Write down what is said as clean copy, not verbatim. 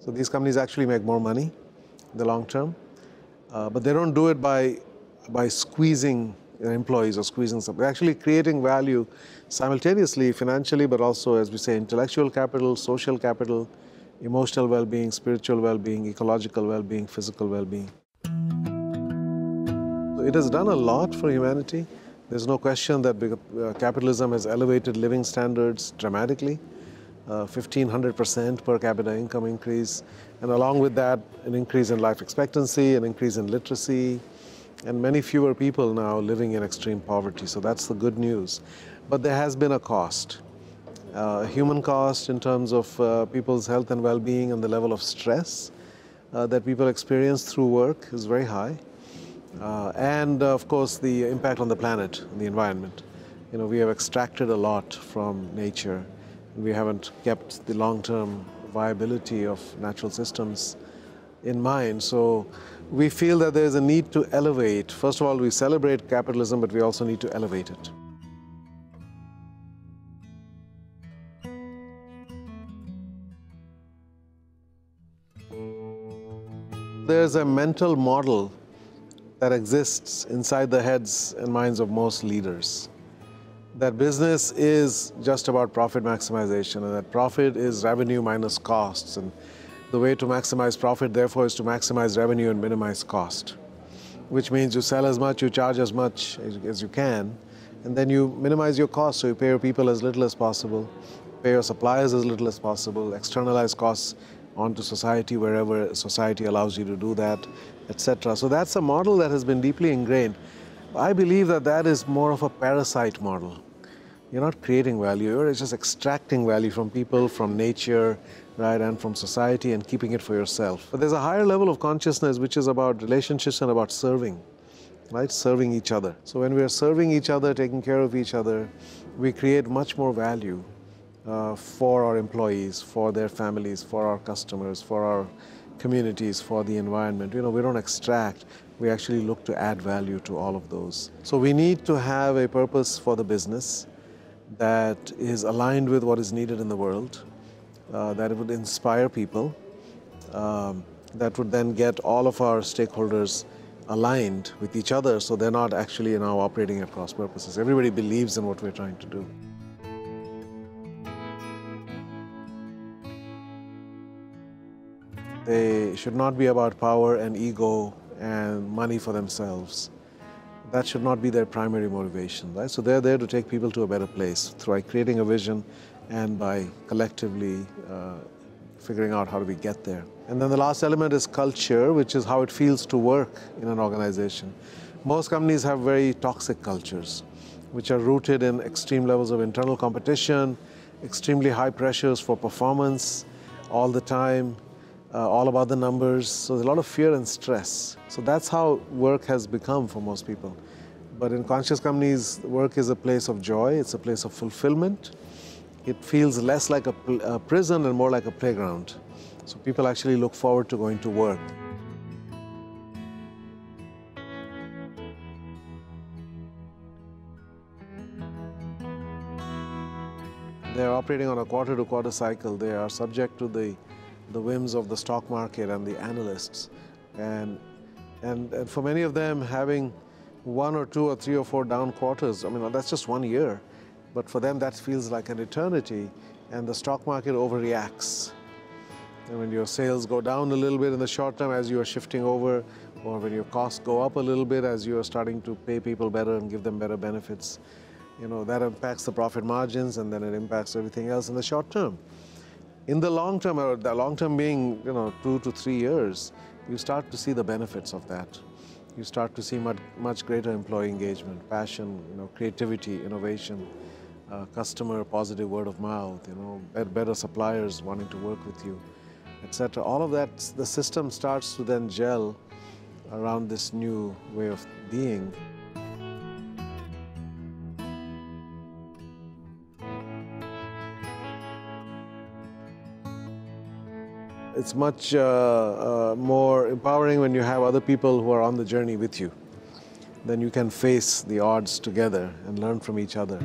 So these companies actually make more money in the long term, but they don't do it by squeezing employees or squeezing something. They're actually creating value simultaneously, financially, but also, as we say, intellectual capital, social capital, emotional well-being, spiritual well-being, ecological well-being, physical well-being. So it has done a lot for humanity. There's no question that capitalism has elevated living standards dramatically. 1,500% per capita income increase, and along with that, an increase in life expectancy, an increase in literacy, and many fewer people now living in extreme poverty. So that's the good news. But there has been a cost. Human cost in terms of people's health and well-being, and the level of stress that people experience through work is very high. And of course, the impact on the planet and the environment. You know, we have extracted a lot from nature. We haven't kept the long-term viability of natural systems in mind. So we feel that there's a need to elevate. First of all, we celebrate capitalism, but we also need to elevate it. There's a mental model that exists inside the heads and minds of most leaders, that business is just about profit maximization, and that profit is revenue minus costs, and the way to maximize profit, therefore, is to maximize revenue and minimize cost, which means you sell as much, you charge as much as you can, and then you minimize your costs, so you pay your people as little as possible, pay your suppliers as little as possible, externalize costs onto society wherever society allows you to do that, etc. So that's a model that has been deeply ingrained. I believe that that is more of a parasite model. You're not creating value, you're just extracting value from people, from nature, right, and from society, and keeping it for yourself. But there's a higher level of consciousness which is about relationships and about serving, right, serving each other. So when we are serving each other, taking care of each other, we create much more value for our employees, for their families, for our customers, for our communities, for the environment. You know, we don't extract, we actually look to add value to all of those. So we need to have a purpose for the business that is aligned with what is needed in the world, that it would inspire people, that would then get all of our stakeholders aligned with each other, so they're not actually now operating at cross purposes. Everybody believes in what we're trying to do. They should not be about power and ego and money for themselves. That should not be their primary motivation, right? So they're there to take people to a better place through creating a vision and by collectively figuring out how do we get there. And then the last element is culture, which is how it feels to work in an organization. Most companies have very toxic cultures, which are rooted in extreme levels of internal competition, extremely high pressures for performance all the time, all about the numbers. So there's a lot of fear and stress. So that's how work has become for most people. But in conscious companies, work is a place of joy, it's a place of fulfillment. It feels less like a prison and more like a playground. So people actually look forward to going to work. They're operating on a quarter-to-quarter cycle. They are subject to the whims of the stock market and the analysts. And for many of them, having 1 or 2 or 3 or 4 down quarters, I mean, that's just 1 year. But for them, that feels like an eternity, and the stock market overreacts. And when your sales go down a little bit in the short term as you are shifting over, or when your costs go up a little bit as you are starting to pay people better and give them better benefits, you know, that impacts the profit margins, and then it impacts everything else in the short term. In the long term, or the long term being, 2 to 3 years, you start to see the benefits of that. You start to see much greater employee engagement, passion, creativity, innovation, customer positive word of mouth, better suppliers wanting to work with you, etc. All of that, the system starts to then gel around this new way of being. It's much more empowering when you have other people who are on the journey with you. Then you can face the odds together and learn from each other.